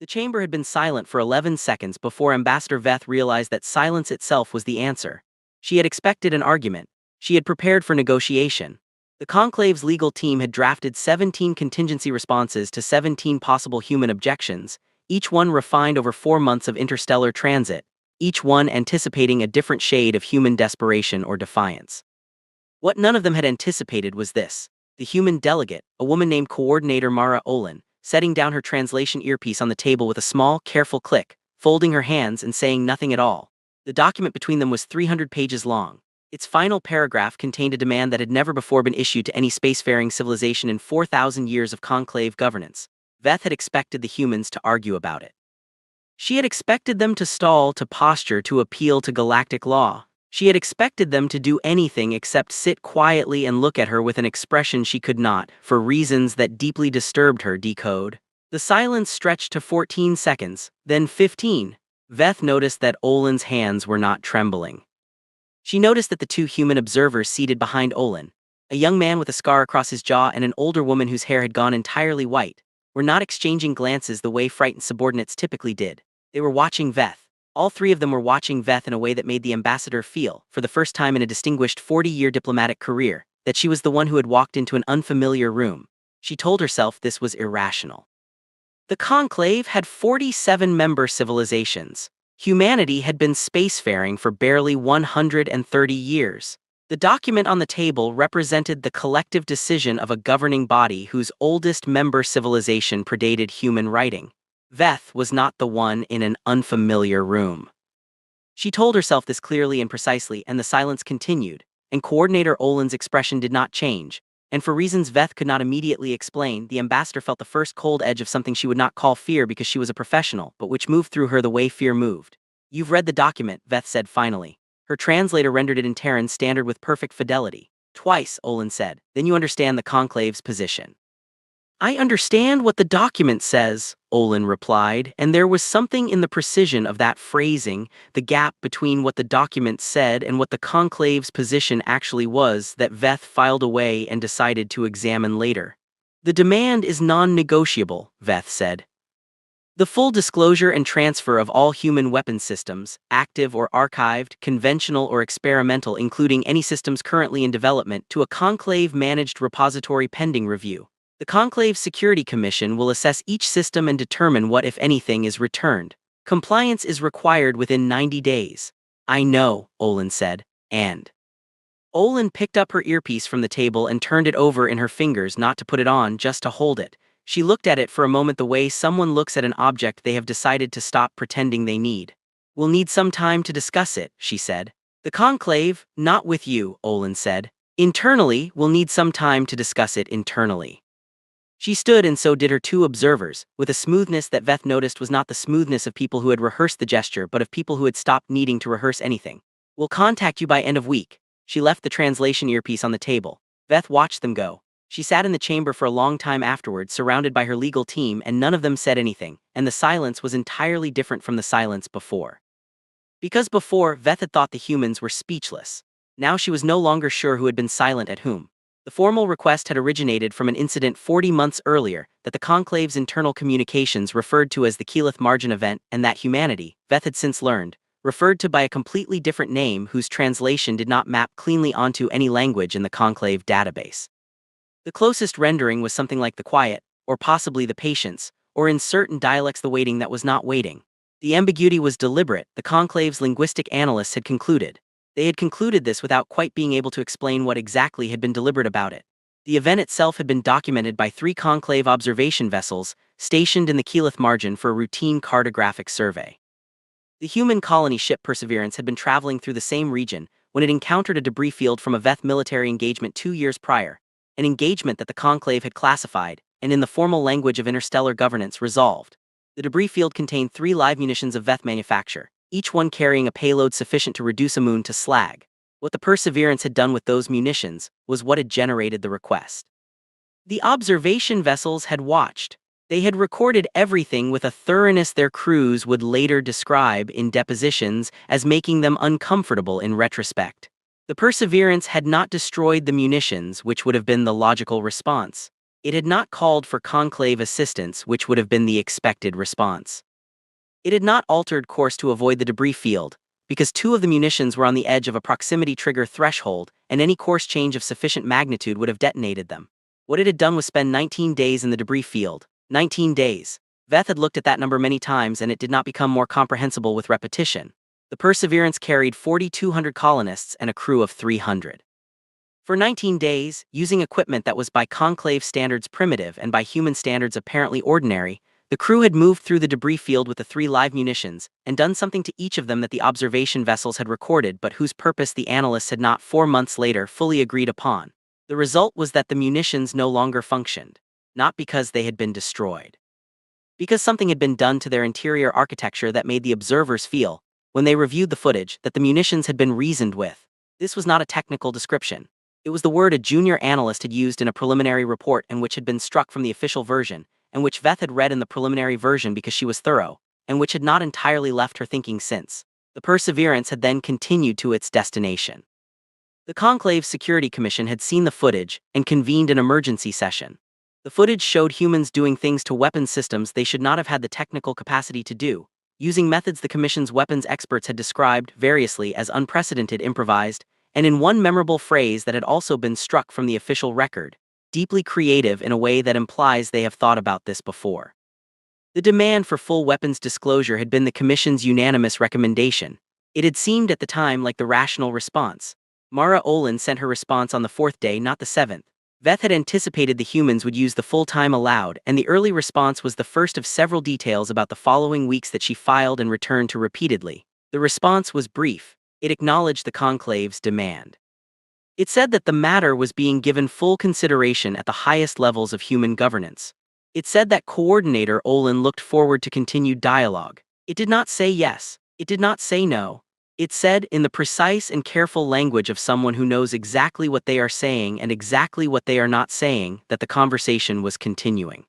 The chamber had been silent for 11 seconds before Ambassador Veth realized that silence itself was the answer. She had expected an argument. She had prepared for negotiation. The Conclave's legal team had drafted 17 contingency responses to 17 possible human objections, each one refined over 4 months of interstellar transit, each one anticipating a different shade of human desperation or defiance. What none of them had anticipated was this: the human delegate, a woman named Coordinator Mara Olin, setting down her translation earpiece on the table with a small, careful click, folding her hands and saying nothing at all. The document between them was 300 pages long. Its final paragraph contained a demand that had never before been issued to any spacefaring civilization in 4,000 years of conclave governance. Veth had expected the humans to argue about it. She had expected them to stall, to posture, to appeal to galactic law. She had expected them to do anything except sit quietly and look at her with an expression she could not, for reasons that deeply disturbed her, decode. The silence stretched to 14 seconds, then 15. Veth noticed that Olin's hands were not trembling. She noticed that the two human observers seated behind Olin, a young man with a scar across his jaw and an older woman whose hair had gone entirely white, were not exchanging glances the way frightened subordinates typically did. They were watching Veth. All three of them were watching Veth in a way that made the ambassador feel, for the first time in a distinguished 40-year diplomatic career, that she was the one who had walked into an unfamiliar room. She told herself this was irrational. The Conclave had 47 member civilizations. Humanity had been spacefaring for barely 130 years. The document on the table represented the collective decision of a governing body whose oldest member civilization predated human writing. Veth was not the one in an unfamiliar room. She told herself this clearly and precisely, and the silence continued, and Coordinator Olin's expression did not change. And for reasons Veth could not immediately explain, the ambassador felt the first cold edge of something she would not call fear because she was a professional, but which moved through her the way fear moved. "You've read the document," Veth said finally. Her translator rendered it in Terran standard with perfect fidelity. "Twice," Olin said. "Then you understand the Conclave's position." "I understand what the document says," Olin replied, and there was something in the precision of that phrasing, the gap between what the document said and what the Conclave's position actually was, that Veth filed away and decided to examine later. "The demand is non-negotiable," Veth said. "The full disclosure and transfer of all human weapons systems, active or archived, conventional or experimental, including any systems currently in development, to a Conclave-managed repository pending review. The Conclave Security Commission will assess each system and determine what, if anything, is returned. Compliance is required within 90 days. "I know," Olin said, and... Olin picked up her earpiece from the table and turned it over in her fingers, not to put it on, just to hold it. She looked at it for a moment the way someone looks at an object they have decided to stop pretending they need. "We'll need some time to discuss it," she said. "The Conclave, not with you," Olin said. "Internally, we'll need some time to discuss it internally." She stood, and so did her two observers, with a smoothness that Veth noticed was not the smoothness of people who had rehearsed the gesture but of people who had stopped needing to rehearse anything. "We'll contact you by end of week." She left the translation earpiece on the table. Veth watched them go. She sat in the chamber for a long time afterward, surrounded by her legal team, and none of them said anything, and the silence was entirely different from the silence before. Because before, Veth had thought the humans were speechless. Now she was no longer sure who had been silent at whom. The formal request had originated from an incident 40 months earlier that the Conclave's internal communications referred to as the Keyleth Margin event, and that humanity, Veth had since learned, referred to by a completely different name whose translation did not map cleanly onto any language in the Conclave database. The closest rendering was something like the quiet, or possibly the patience, or in certain dialects the waiting that was not waiting. The ambiguity was deliberate, the Conclave's linguistic analysts had concluded. They had concluded this without quite being able to explain what exactly had been deliberate about it. The event itself had been documented by 3 Conclave observation vessels stationed in the Keyleth Margin for a routine cartographic survey. The human colony ship Perseverance had been traveling through the same region when it encountered a debris field from a Veth military engagement 2 years prior, an engagement that the Conclave had classified, and in the formal language of interstellar governance, resolved. The debris field contained 3 live munitions of Veth manufacture, each one carrying a payload sufficient to reduce a moon to slag. What the Perseverance had done with those munitions was what had generated the request. The observation vessels had watched. They had recorded everything with a thoroughness their crews would later describe in depositions as making them uncomfortable in retrospect. The Perseverance had not destroyed the munitions, which would have been the logical response. It had not called for conclave assistance, which would have been the expected response. It had not altered course to avoid the debris field, because two of the munitions were on the edge of a proximity trigger threshold, and any course change of sufficient magnitude would have detonated them. What it had done was spend 19 days in the debris field. 19 days. Veth had looked at that number many times, and it did not become more comprehensible with repetition. The Perseverance carried 4,200 colonists and a crew of 300. For 19 days, using equipment that was by conclave standards primitive and by human standards apparently ordinary, the crew had moved through the debris field with the 3 live munitions and done something to each of them that the observation vessels had recorded but whose purpose the analysts had not 4 months later fully agreed upon. The result was that the munitions no longer functioned, not because they had been destroyed. Because something had been done to their interior architecture that made the observers feel, when they reviewed the footage, that the munitions had been reasoned with. This was not a technical description. It was the word a junior analyst had used in a preliminary report and which had been struck from the official version, and which Veth had read in the preliminary version because she was thorough, and which had not entirely left her thinking since. The Perseverance had then continued to its destination. The Conclave Security Commission had seen the footage and convened an emergency session. The footage showed humans doing things to weapons systems they should not have had the technical capacity to do, using methods the Commission's weapons experts had described variously as unprecedented, improvised, and in one memorable phrase that had also been struck from the official record, deeply creative in a way that implies they have thought about this before. The demand for full weapons disclosure had been the Commission's unanimous recommendation. It had seemed at the time like the rational response. Mara Olin sent her response on the 4th day, not the 7th. Veth had anticipated the humans would use the full time allowed, and the early response was the first of several details about the following weeks that she filed and returned to repeatedly. The response was brief. It acknowledged the conclave's demand. It said that the matter was being given full consideration at the highest levels of human governance. It said that Coordinator Olin looked forward to continued dialogue. It did not say yes. It did not say no. It said, in the precise and careful language of someone who knows exactly what they are saying and exactly what they are not saying, that the conversation was continuing.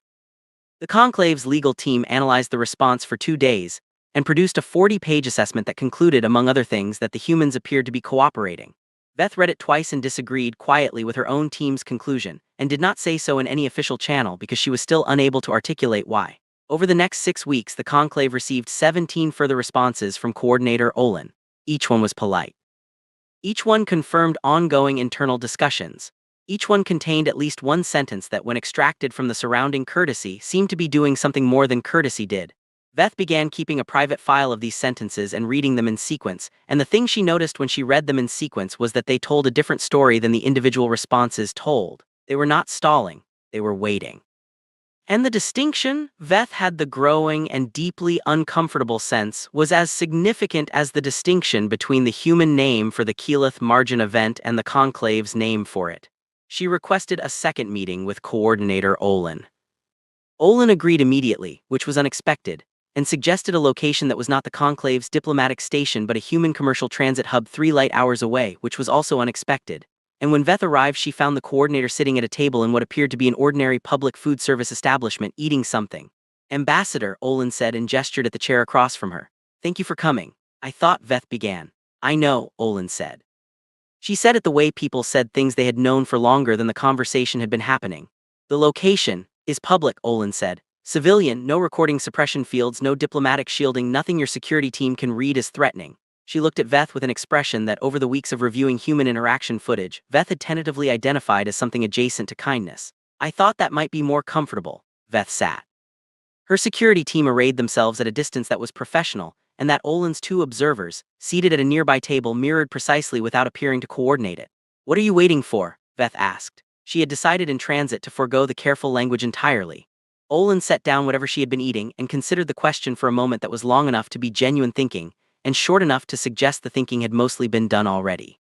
The conclave's legal team analyzed the response for 2 days and produced a 40-page assessment that concluded, among other things, that the humans appeared to be cooperating. Veth read it twice and disagreed quietly with her own team's conclusion, and did not say so in any official channel because she was still unable to articulate why. Over the next 6 weeks, the conclave received 17 further responses from Coordinator Olin. Each one was polite. Each one confirmed ongoing internal discussions. Each one contained at least one sentence that, when extracted from the surrounding courtesy, seemed to be doing something more than courtesy did. Veth began keeping a private file of these sentences and reading them in sequence, and the thing she noticed when she read them in sequence was that they told a different story than the individual responses told. They were not stalling, they were waiting. And the distinction, Veth had the growing and deeply uncomfortable sense, was as significant as the distinction between the human name for the Keyleth Margin event and the conclave's name for it. She requested a second meeting with Coordinator Olin. Olin agreed immediately, which was unexpected, and suggested a location that was not the conclave's diplomatic station but a human commercial transit hub 3 light hours away, which was also unexpected. And when Veth arrived, she found the coordinator sitting at a table in what appeared to be an ordinary public food service establishment, eating something. "Ambassador," Olin said, and gestured at the chair across from her. "Thank you for coming." "I thought," Veth began. "I know," Olin said. She said it the way people said things they had known for longer than the conversation had been happening. "The location is public," Olin said. "Civilian, no recording suppression fields, no diplomatic shielding, nothing your security team can read as threatening." She looked at Veth with an expression that, over the weeks of reviewing human interaction footage, Veth had tentatively identified as something adjacent to kindness. "I thought that might be more comfortable." Veth sat. Her security team arrayed themselves at a distance that was professional, and that Olin's 2 observers, seated at a nearby table, mirrored precisely without appearing to coordinate it. "What are you waiting for?" Veth asked. She had decided in transit to forego the careful language entirely. Olin set down whatever she had been eating and considered the question for a moment that was long enough to be genuine thinking, and short enough to suggest the thinking had mostly been done already.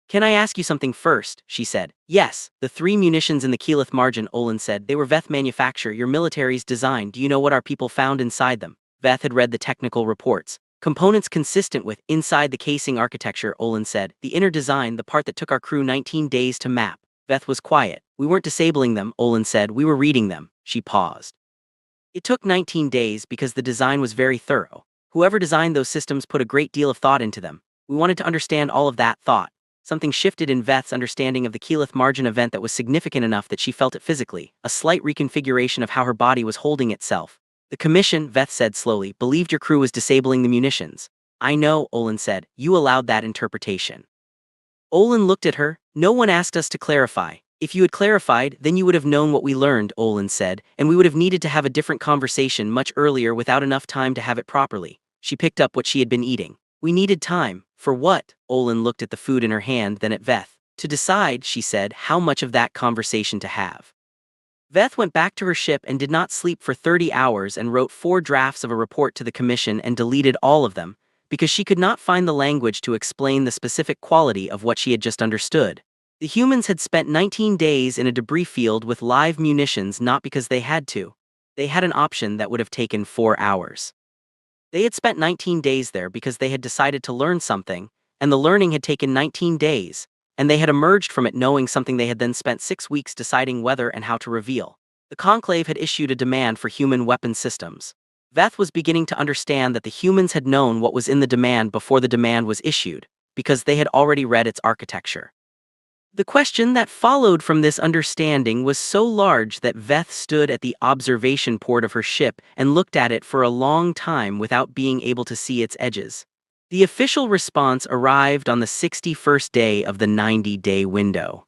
"Can I ask you something first?" she said. "Yes, the 3 munitions in the Keyleth Margin," Olin said. "They were Veth manufacture, your military's design. Do you know what our people found inside them?" Veth had read the technical reports. "Components consistent with inside the casing architecture," Olin said. "The inner design, the part that took our crew 19 days to map." Veth was quiet. "We weren't disabling them," Olin said. "We were reading them." She paused. "It took 19 days because the design was very thorough. Whoever designed those systems put a great deal of thought into them. We wanted to understand all of that thought." Something shifted in Veth's understanding of the Keyleth margin event that was significant enough that she felt it physically, a slight reconfiguration of how her body was holding itself. The commission, Veth said slowly, believed your crew was disabling the munitions. I know, Olin said, you allowed that interpretation. Olin looked at her. No one asked us to clarify. If you had clarified, then you would have known what we learned, Olin said, and we would have needed to have a different conversation much earlier without enough time to have it properly. She picked up what she had been eating. We needed time. For what? Olin looked at the food in her hand, then at Veth. To decide, she said, how much of that conversation to have. Veth went back to her ship and did not sleep for 30 hours and wrote 4 drafts of a report to the commission and deleted all of them, because she could not find the language to explain the specific quality of what she had just understood. The humans had spent 19 days in a debris field with live munitions not because they had to. They had an option that would have taken 4 hours. They had spent 19 days there because they had decided to learn something, and the learning had taken 19 days, and they had emerged from it knowing something they had then spent 6 weeks deciding whether and how to reveal. The Conclave had issued a demand for human weapon systems. Veth was beginning to understand that the humans had known what was in the demand before the demand was issued, because they had already read its architecture. The question that followed from this understanding was so large that Veth stood at the observation port of her ship and looked at it for a long time without being able to see its edges. The official response arrived on the 61st day of the 90-day window.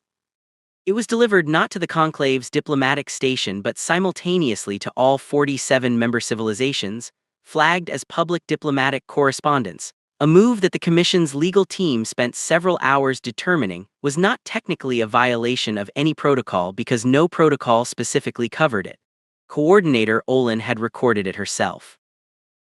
It was delivered not to the Conclave's diplomatic station but simultaneously to all 47 member civilizations, flagged as public diplomatic correspondence. A move that the Commission's legal team spent several hours determining was not technically a violation of any protocol because no protocol specifically covered it. Coordinator Olin had recorded it herself.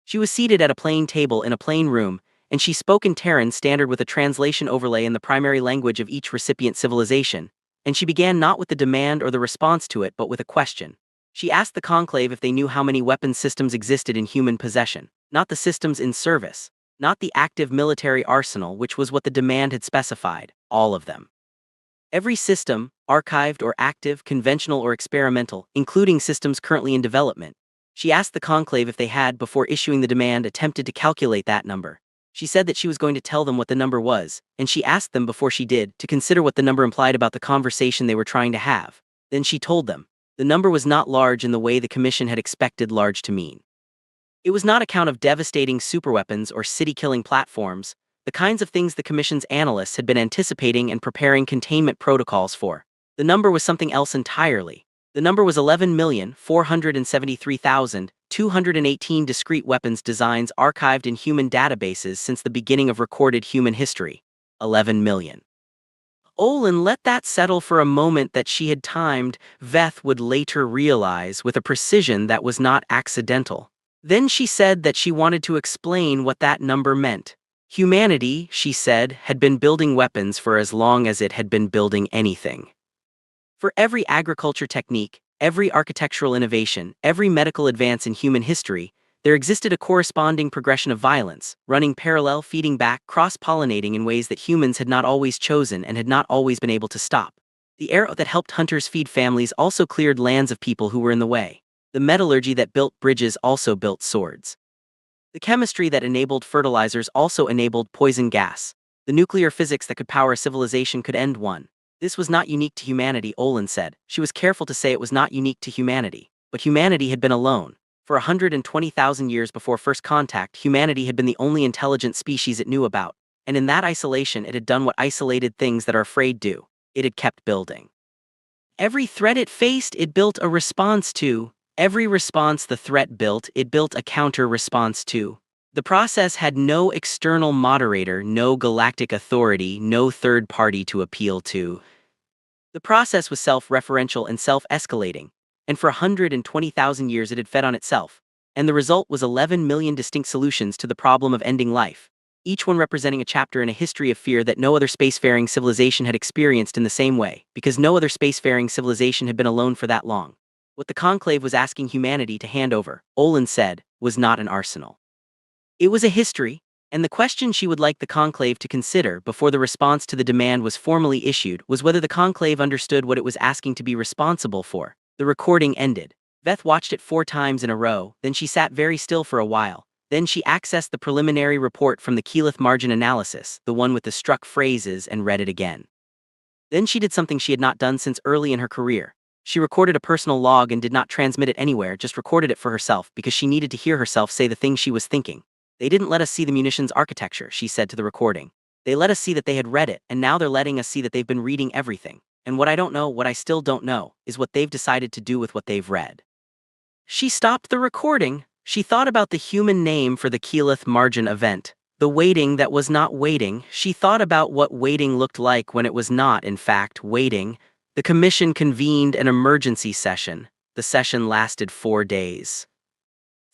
She was seated at a plain table in a plain room, and she spoke in Terran Standard with a translation overlay in the primary language of each recipient civilization, and she began not with the demand or the response to it but with a question. She asked the Conclave if they knew how many weapons systems existed in human possession, not the systems in service. Not the active military arsenal, which was what the demand had specified, all of them. Every system, archived or active, conventional or experimental, including systems currently in development. She asked the Conclave if they had, before issuing the demand, attempted to calculate that number. She said that she was going to tell them what the number was, and she asked them before she did to consider what the number implied about the conversation they were trying to have. Then she told them. The number was not large in the way the Commission had expected large to mean. It was not a count of devastating superweapons or city-killing platforms, the kinds of things the Commission's analysts had been anticipating and preparing containment protocols for. The number was something else entirely. The number was 11,473,218 discrete weapons designs archived in human databases since the beginning of recorded human history. 11 million. Olin let that settle for a moment that she had timed, Veth would later realize with a precision that was not accidental. Then she said that she wanted to explain what that number meant. Humanity, she said, had been building weapons for as long as it had been building anything. For every agriculture technique, every architectural innovation, every medical advance in human history, there existed a corresponding progression of violence, running parallel, feeding back, cross-pollinating in ways that humans had not always chosen and had not always been able to stop. The arrow that helped hunters feed families also cleared lands of people who were in the way. The metallurgy that built bridges also built swords. The chemistry that enabled fertilizers also enabled poison gas. The nuclear physics that could power a civilization could end one. This was not unique to humanity, Olin said. She was careful to say it was not unique to humanity. But humanity had been alone. For 120,000 years before first contact, humanity had been the only intelligent species it knew about. And in that isolation, it had done what isolated things that are afraid do. It had kept building. Every threat it faced, it built a response to. Every response the threat built, it built a counter-response to. The process had no external moderator, no galactic authority, no third party to appeal to. The process was self-referential and self-escalating, and for 120,000 years it had fed on itself, and the result was 11 million distinct solutions to the problem of ending life, each one representing a chapter in a history of fear that no other spacefaring civilization had experienced in the same way, because no other spacefaring civilization had been alone for that long. What the Conclave was asking humanity to hand over, Olin said, was not an arsenal. It was a history, and the question she would like the Conclave to consider before the response to the demand was formally issued was whether the Conclave understood what it was asking to be responsible for. The recording ended. Veth watched it 4 times in a row, then she sat very still for a while, Then she accessed the preliminary report from the keyleth margin analysis, the one with the struck phrases, and read it again. Then she did something she had not done since early in her career. She recorded a personal log and did not transmit it anywhere, just recorded it for herself because she needed to hear herself say the things she was thinking. They didn't let us see the munitions architecture, she said to the recording. They let us see that they had read it, and now they're letting us see that they've been reading everything. And what I don't know, what I still don't know, is what they've decided to do with what they've read. She stopped the recording. She thought about the human name for the keyleth margin event. The waiting that was not waiting. She thought about what waiting looked like when it was not, in fact, waiting. The commission convened an emergency session. The session lasted 4 days.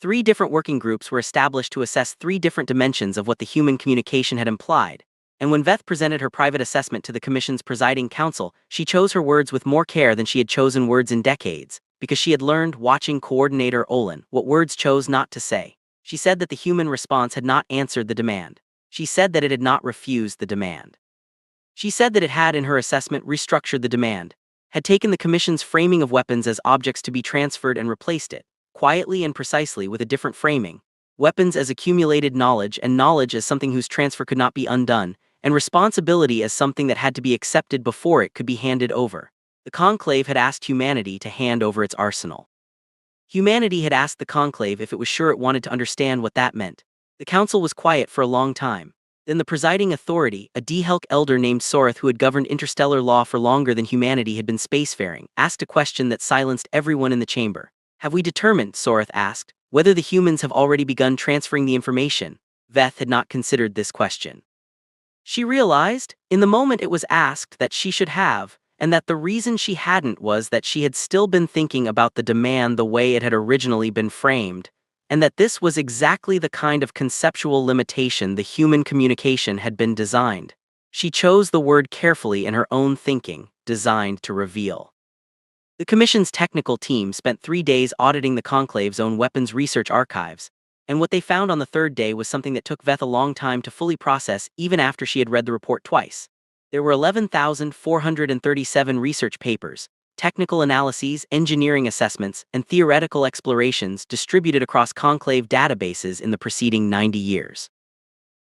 3 different working groups were established to assess 3 different dimensions of what the human communication had implied. And when Veth presented her private assessment to the commission's presiding council, she chose her words with more care than she had chosen words in decades, because she had learned, watching coordinator Olin, what words chose not to say. She said that the human response had not answered the demand. She said that it had not refused the demand. She said that it had, in her assessment, restructured the demand, had taken the commission's framing of weapons as objects to be transferred and replaced it, quietly and precisely, with a different framing. Weapons as accumulated knowledge, and knowledge as something whose transfer could not be undone, and responsibility as something that had to be accepted before it could be handed over. The conclave had asked humanity to hand over its arsenal. Humanity had asked the conclave if it was sure it wanted to understand what that meant. The council was quiet for a long time. Then the presiding authority, a D-Helk elder named Soreth who had governed interstellar law for longer than humanity had been spacefaring, asked a question that silenced everyone in the chamber. Have we determined, Soreth asked, whether the humans have already begun transferring the information? Veth had not considered this question. She realized, in the moment it was asked, that she should have, and that the reason she hadn't was that she had still been thinking about the demand the way it had originally been framed, and that this was exactly the kind of conceptual limitation the human communication had been designed. She chose the word carefully in her own thinking, designed to reveal. The commission's technical team spent 3 days auditing the conclave's own weapons research archives, and what they found on the 3rd day was something that took Veth a long time to fully process even after she had read the report twice. There were 11,437 research papers, technical analyses, engineering assessments, and theoretical explorations distributed across conclave databases in the preceding 90 years.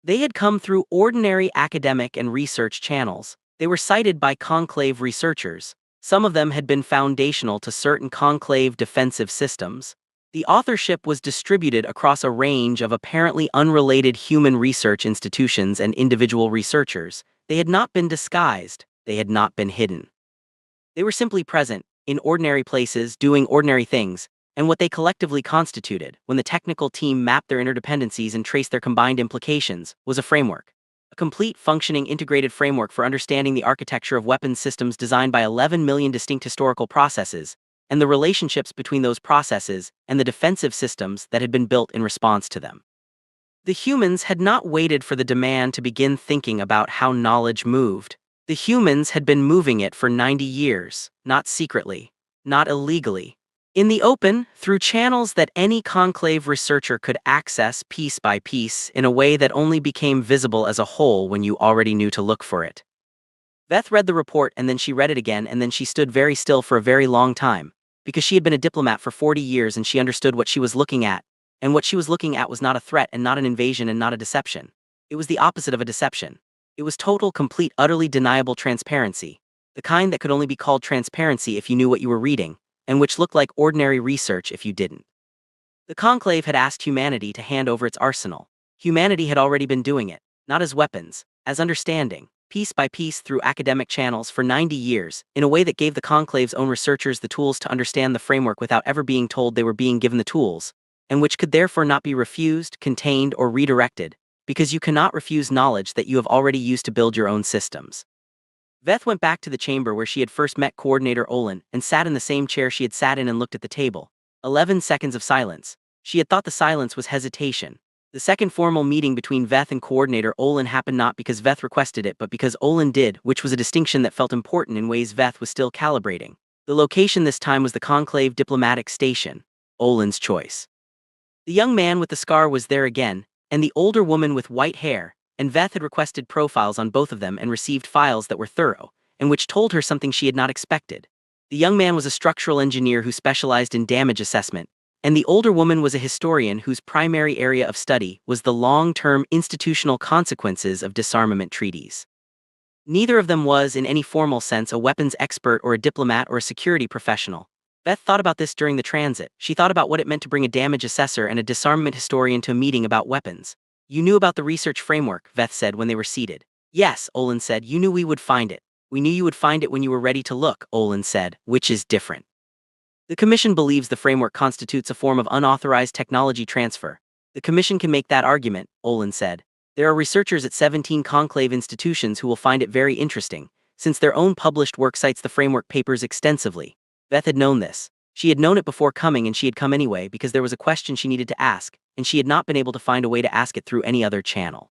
They had come through ordinary academic and research channels. They were cited by conclave researchers. Some of them had been foundational to certain conclave defensive systems. The authorship was distributed across a range of apparently unrelated human research institutions and individual researchers. They had not been disguised, they had not been hidden. They were simply present, in ordinary places, doing ordinary things, and what they collectively constituted, when the technical team mapped their interdependencies and traced their combined implications, was a framework. A complete, functioning, integrated framework for understanding the architecture of weapons systems designed by 11 million distinct historical processes, and the relationships between those processes and the defensive systems that had been built in response to them. The humans had not waited for the demand to begin thinking about how knowledge moved. The humans had been moving it for 90 years, not secretly, not illegally. In the open, through channels that any conclave researcher could access piece by piece in a way that only became visible as a whole when you already knew to look for it. Veth read the report and then she read it again and then she stood very still for a very long time, because she had been a diplomat for 40 years and she understood what she was looking at. And what she was looking at was not a threat and not an invasion and not a deception. It was the opposite of a deception. It was total, complete, utterly deniable transparency. The kind that could only be called transparency if you knew what you were reading, and which looked like ordinary research if you didn't. The conclave had asked humanity to hand over its arsenal. Humanity had already been doing it, not as weapons, as understanding, piece by piece through academic channels for 90 years, in a way that gave the conclave's own researchers the tools to understand the framework without ever being told they were being given the tools, and which could therefore not be refused, contained, or redirected, because you cannot refuse knowledge that you have already used to build your own systems. Veth went back to the chamber where she had first met coordinator Olin and sat in the same chair she had sat in and looked at the table. 11 seconds of silence. She had thought the silence was hesitation. The second formal meeting between Veth and coordinator Olin happened not because Veth requested it but because Olin did, which was a distinction that felt important in ways Veth was still calibrating. The location this time was the conclave diplomatic station, Olin's choice. The young man with the scar was there again, and the older woman with white hair, and Veth had requested profiles on both of them and received files that were thorough, and which told her something she had not expected. The young man was a structural engineer who specialized in damage assessment, and the older woman was a historian whose primary area of study was the long-term institutional consequences of disarmament treaties. Neither of them was, in any formal sense, a weapons expert or a diplomat or a security professional. Beth thought about this during the transit. She thought about what it meant to bring a damage assessor and a disarmament historian to a meeting about weapons. "You knew about the research framework," Beth said when they were seated. "Yes," Olin said, "you knew we would find it. We knew you would find it when you were ready to look," Olin said, "which is different." The Commission believes the framework constitutes a form of unauthorized technology transfer. The Commission can make that argument, Olin said. There are researchers at 17 conclave institutions who will find it very interesting, since their own published work cites the framework papers extensively. Beth had known this. She had known it before coming, and she had come anyway because there was a question she needed to ask, and she had not been able to find a way to ask it through any other channel.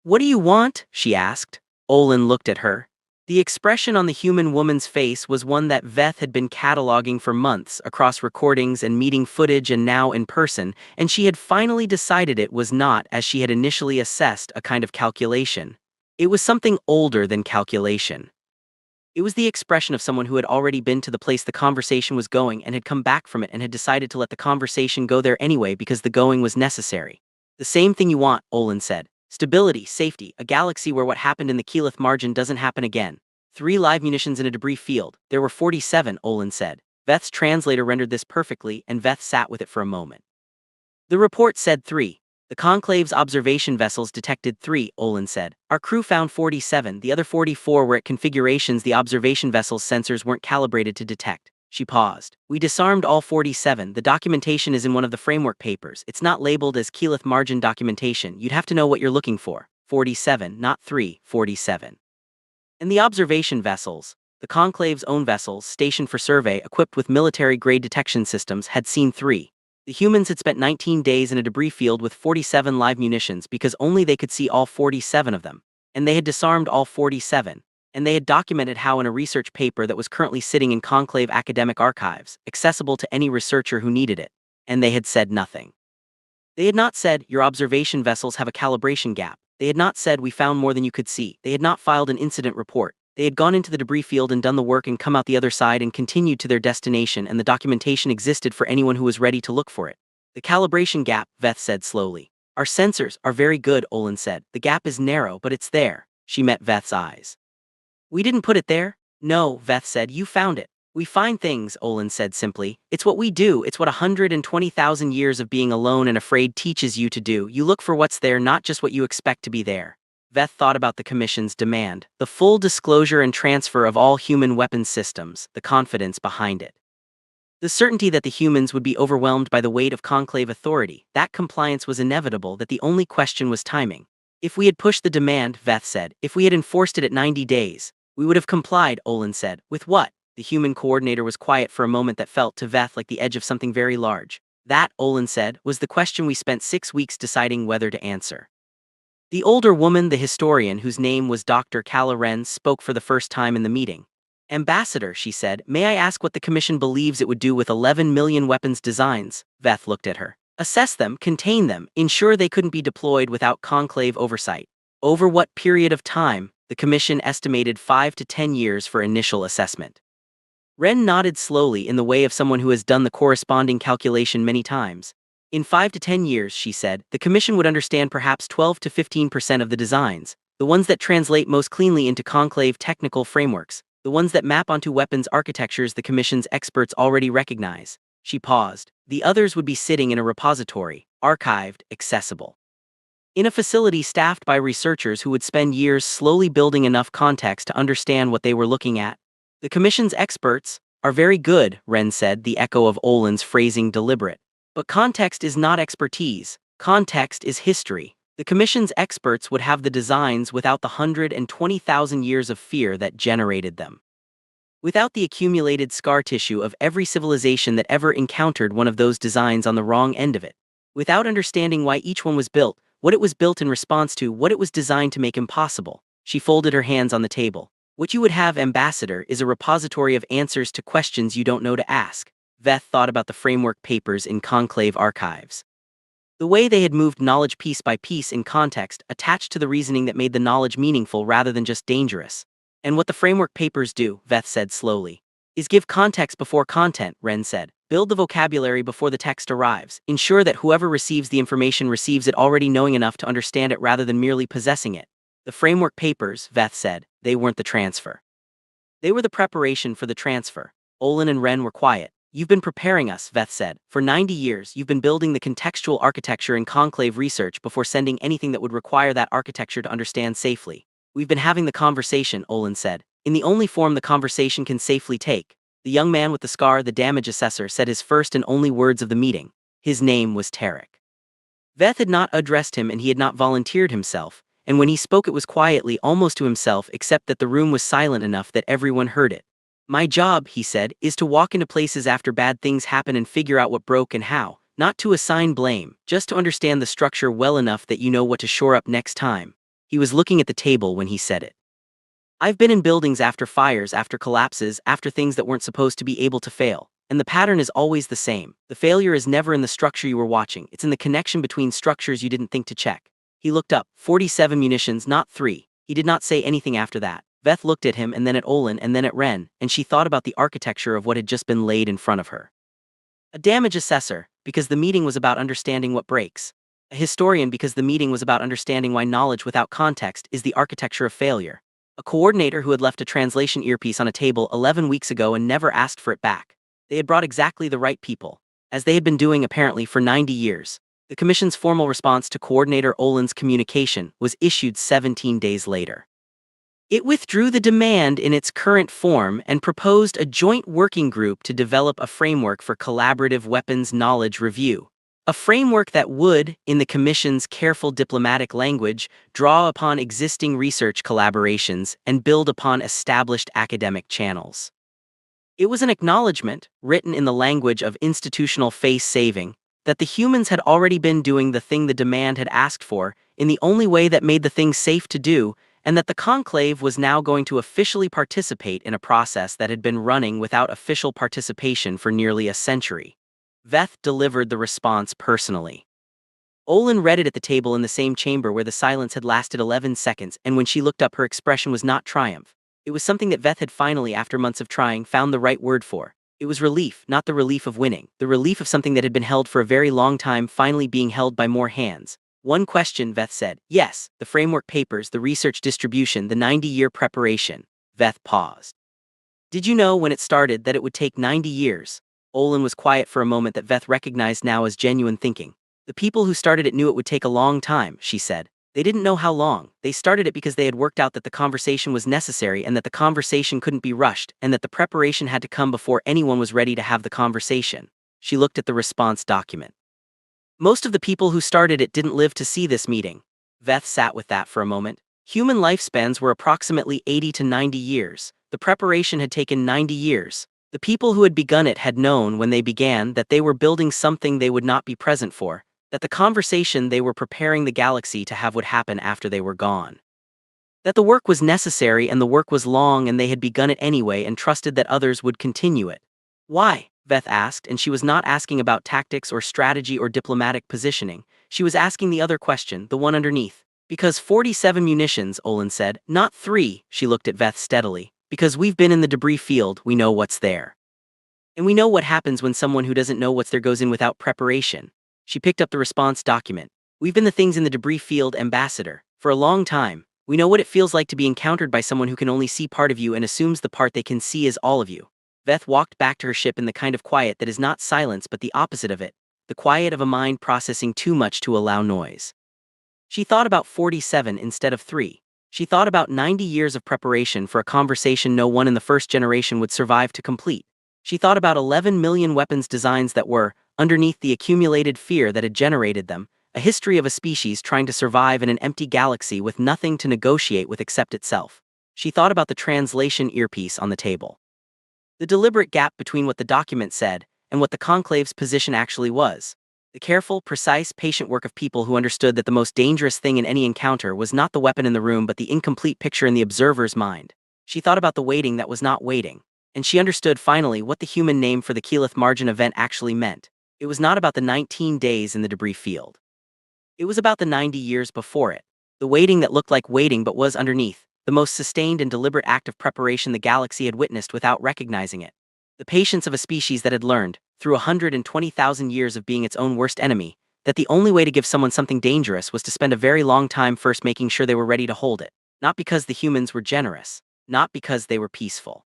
"What do you want?" she asked. Olin looked at her. The expression on the human woman's face was one that Veth had been cataloging for months across recordings and meeting footage and now in person, and she had finally decided it was not, as she had initially assessed, a kind of calculation. It was something older than calculation. It was the expression of someone who had already been to the place the conversation was going and had come back from it and had decided to let the conversation go there anyway because the going was necessary. "The same thing you want," Olin said. "Stability, safety, a galaxy where what happened in the Keyleth margin doesn't happen again. 3 live munitions in a debris field. There were 47, Olin said. Veth's translator rendered this perfectly, and Veth sat with it for a moment. "The report said 3. The Conclave's observation vessels detected 3, Olin said. Our crew found 47, the other 44 were at configurations the observation vessel's sensors weren't calibrated to detect." She paused. "We disarmed all 47. The documentation is in one of the framework papers. It's not labeled as Keyleth margin documentation. You'd have to know what you're looking for. 47, not 3, 47. And the observation vessels, the Conclave's own vessels, stationed for survey, equipped with military-grade detection systems, had seen 3. The humans had spent 19 days in a debris field with 47 live munitions because only they could see all 47 of them. And they had disarmed all 47. And they had documented how in a research paper that was currently sitting in Conclave academic archives, accessible to any researcher who needed it. And they had said nothing. They had not said, "Your observation vessels have a calibration gap." They had not said, "We found more than you could see." They had not filed an incident report. They had gone into the debris field and done the work and come out the other side and continued to their destination, and the documentation existed for anyone who was ready to look for it. "The calibration gap," Veth said slowly. "Our sensors are very good," Olin said. "The gap is narrow, but it's there." She met Veth's eyes. "We didn't put it there?" "No," Veth said. "You found it." "We find things," Olin said simply. "It's what we do. It's what 120,000 years of being alone and afraid teaches you to do. You look for what's there, not just what you expect to be there." Veth thought about the Commission's demand, the full disclosure and transfer of all human weapons systems, the confidence behind it. The certainty that the humans would be overwhelmed by the weight of conclave authority, that compliance was inevitable, that the only question was timing. "If we had pushed the demand," Veth said, "if we had enforced it at 90 days, we would have complied," Olin said. "With what?" The human coordinator was quiet for a moment that felt to Veth like the edge of something very large. "That," Olin said, "was the question we spent 6 weeks deciding whether to answer." The older woman, the historian, whose name was Dr. Kala Ren, spoke for the first time in the meeting. "Ambassador," she said, "may I ask what the Commission believes it would do with 11 million weapons designs?" Veth looked at her. "Assess them, contain them, ensure they couldn't be deployed without conclave oversight." "Over what period of time?" The Commission estimated 5 to 10 years for initial assessment. Ren nodded slowly in the way of someone who has done the corresponding calculation many times. "In 5 to 10 years," she said, "the Commission would understand perhaps 12 to 15% of the designs, the ones that translate most cleanly into conclave technical frameworks, the ones that map onto weapons architectures the Commission's experts already recognize." She paused. "The others would be sitting in a repository, archived, accessible. In a facility staffed by researchers who would spend years slowly building enough context to understand what they were looking at." "The Commission's experts are very good," Ren said, the echo of Olin's phrasing deliberate. "But context is not expertise. Context is history. The Commission's experts would have the designs without the 120,000 years of fear that generated them. Without the accumulated scar tissue of every civilization that ever encountered one of those designs on the wrong end of it. Without understanding why each one was built, what it was built in response to, what it was designed to make impossible." She folded her hands on the table. "What you would have, Ambassador, is a repository of answers to questions you don't know to ask." Veth thought about the framework papers in conclave archives. The way they had moved knowledge piece by piece in context, attached to the reasoning that made the knowledge meaningful rather than just dangerous. "And what the framework papers do," Veth said slowly, "is give context before content," Ren said. Build the vocabulary before the text arrives. Ensure that whoever receives the information receives it already knowing enough to understand it rather than merely possessing it. The framework papers, Veth said, they weren't the transfer. They were the preparation for the transfer. Olin and Ren were quiet. You've been preparing us, Veth said. For 90 years, you've been building the contextual architecture in conclave research before sending anything that would require that architecture to understand safely. We've been having the conversation, Olin said, in the only form the conversation can safely take. The young man with the scar, the damage assessor, said his first and only words of the meeting. His name was Tarek. Veth had not addressed him and he had not volunteered himself, and when he spoke it was quietly, almost to himself, except that the room was silent enough that everyone heard it. My job, he said, is to walk into places after bad things happen and figure out what broke and how, not to assign blame, just to understand the structure well enough that you know what to shore up next time. He was looking at the table when he said it. I've been in buildings after fires, after collapses, after things that weren't supposed to be able to fail, and the pattern is always the same. The failure is never in the structure you were watching, it's in the connection between structures you didn't think to check. He looked up. 47 munitions, not 3. He did not say anything after that. Veth looked at him and then at Olin and then at Ren, and she thought about the architecture of what had just been laid in front of her. A damage assessor, because the meeting was about understanding what breaks. A historian, because the meeting was about understanding why knowledge without context is the architecture of failure. A coordinator who had left a translation earpiece on a table 11 weeks ago and never asked for it back. They had brought exactly the right people, as they had been doing apparently for 90 years. The Commission's formal response to Coordinator Olin's communication was issued 17 days later. It withdrew the demand in its current form and proposed a joint working group to develop a framework for collaborative weapons knowledge review. A framework that would, in the Commission's careful diplomatic language, draw upon existing research collaborations and build upon established academic channels. It was an acknowledgement, written in the language of institutional face-saving, that the humans had already been doing the thing the demand had asked for, in the only way that made the thing safe to do, and that the conclave was now going to officially participate in a process that had been running without official participation for nearly a century. Veth delivered the response personally. Olin read it at the table in the same chamber where the silence had lasted 11 seconds, and when she looked up her expression was not triumph. It was something that Veth had finally, after months of trying, found the right word for. It was relief, not the relief of winning, the relief of something that had been held for a very long time finally being held by more hands. One question, Veth said. Yes, the framework papers, the research distribution, the 90-year preparation. Veth paused. Did you know when it started that it would take 90 years? Olin was quiet for a moment that Veth recognized now as genuine thinking. The people who started it knew it would take a long time, she said. They didn't know how long. They started it because they had worked out that the conversation was necessary and that the conversation couldn't be rushed and that the preparation had to come before anyone was ready to have the conversation. She looked at the response document. Most of the people who started it didn't live to see this meeting. Veth sat with that for a moment. Human lifespans were approximately 80 to 90 years. The preparation had taken 90 years. The people who had begun it had known when they began that they were building something they would not be present for, that the conversation they were preparing the galaxy to have would happen after they were gone. That the work was necessary and the work was long and they had begun it anyway and trusted that others would continue it. Why? Veth asked, and she was not asking about tactics or strategy or diplomatic positioning. She was asking the other question, the one underneath. Because 47 munitions, Olin said, not 3, she looked at Veth steadily. Because we've been in the debris field, we know what's there. And we know what happens when someone who doesn't know what's there goes in without preparation. She picked up the response document. We've been the things in the debris field, ambassador. For a long time, we know what it feels like to be encountered by someone who can only see part of you and assumes the part they can see is all of you. Veth walked back to her ship in the kind of quiet that is not silence but the opposite of it, the quiet of a mind processing too much to allow noise. She thought about 47 instead of 3. She thought about 90 years of preparation for a conversation no one in the first generation would survive to complete. She thought about 11 million weapons designs that were, underneath the accumulated fear that had generated them, a history of a species trying to survive in an empty galaxy with nothing to negotiate with except itself. She thought about the translation earpiece on the table. The deliberate gap between what the document said and what the conclave's position actually was. The careful, precise, patient work of people who understood that the most dangerous thing in any encounter was not the weapon in the room but the incomplete picture in the observer's mind. She thought about the waiting that was not waiting, and she understood finally what the human name for the Keyleth Margin event actually meant. It was not about the 19 days in the debris field. It was about the 90 years before it. The waiting that looked like waiting but was underneath, the most sustained and deliberate act of preparation the galaxy had witnessed without recognizing it. The patience of a species that had learned, through 120,000 years of being its own worst enemy, that the only way to give someone something dangerous was to spend a very long time first making sure they were ready to hold it. Not because the humans were generous, not because they were peaceful.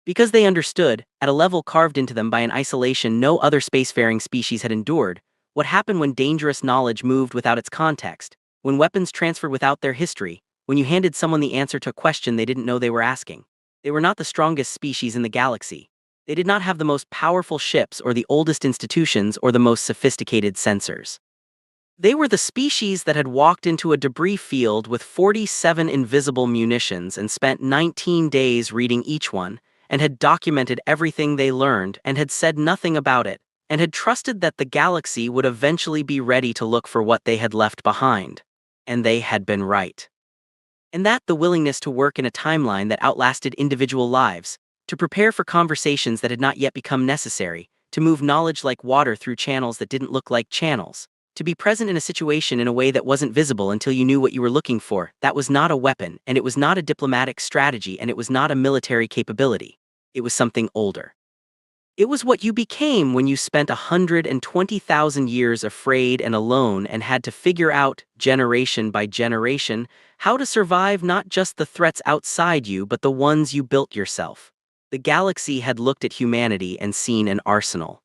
Because they understood, at a level carved into them by an isolation no other spacefaring species had endured, what happened when dangerous knowledge moved without its context, when weapons transferred without their history, when you handed someone the answer to a question they didn't know they were asking. They were not the strongest species in the galaxy. They did not have the most powerful ships or the oldest institutions or the most sophisticated sensors. They were the species that had walked into a debris field with 47 invisible munitions and spent 19 days reading each one, and had documented everything they learned and had said nothing about it, and had trusted that the galaxy would eventually be ready to look for what they had left behind. And they had been right. And that the willingness to work in a timeline that outlasted individual lives, to prepare for conversations that had not yet become necessary, to move knowledge like water through channels that didn't look like channels, to be present in a situation in a way that wasn't visible until you knew what you were looking for, that was not a weapon, and it was not a diplomatic strategy, and it was not a military capability. It was something older. It was what you became when you spent 120,000 years afraid and alone and had to figure out, generation by generation, how to survive not just the threats outside you but the ones you built yourself. The galaxy had looked at humanity and seen an arsenal.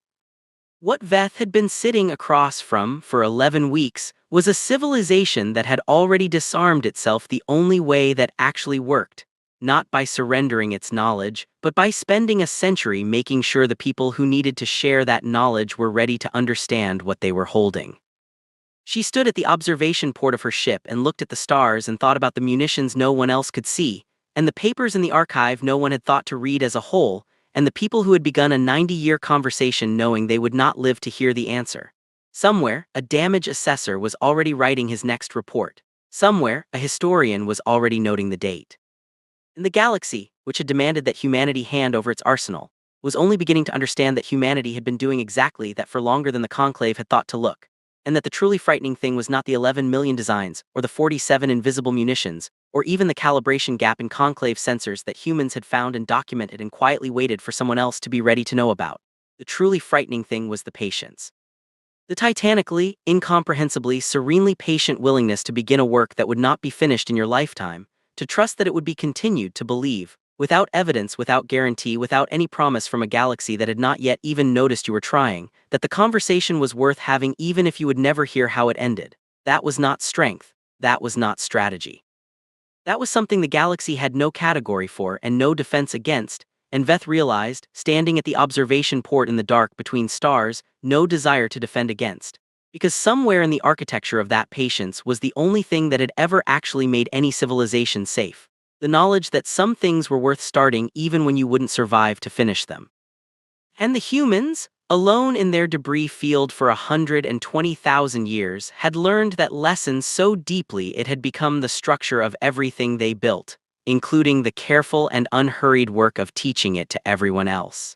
What Veth had been sitting across from for 11 weeks was a civilization that had already disarmed itself the only way that actually worked, not by surrendering its knowledge, but by spending a century making sure the people who needed to share that knowledge were ready to understand what they were holding. She stood at the observation port of her ship and looked at the stars and thought about the munitions no one else could see, and the papers in the archive no one had thought to read as a whole, and the people who had begun a 90-year conversation knowing they would not live to hear the answer. Somewhere, a damage assessor was already writing his next report. Somewhere, a historian was already noting the date. And the galaxy, which had demanded that humanity hand over its arsenal, was only beginning to understand that humanity had been doing exactly that for longer than the Conclave had thought to look, and that the truly frightening thing was not the 11 million designs, or the 47 invisible munitions, or even the calibration gap in Conclave sensors that humans had found and documented and quietly waited for someone else to be ready to know about. The truly frightening thing was the patience. The titanically, incomprehensibly, serenely patient willingness to begin a work that would not be finished in your lifetime, to trust that it would be continued, to believe, without evidence, without guarantee, without any promise from a galaxy that had not yet even noticed you were trying, that the conversation was worth having even if you would never hear how it ended. That was not strength. That was not strategy. That was something the galaxy had no category for and no defense against, and Veth realized, standing at the observation port in the dark between stars, no desire to defend against. Because somewhere in the architecture of that patience was the only thing that had ever actually made any civilization safe. The knowledge that some things were worth starting even when you wouldn't survive to finish them. And the humans, alone in their debris field for 120,000 years, had learned that lesson so deeply it had become the structure of everything they built, including the careful and unhurried work of teaching it to everyone else.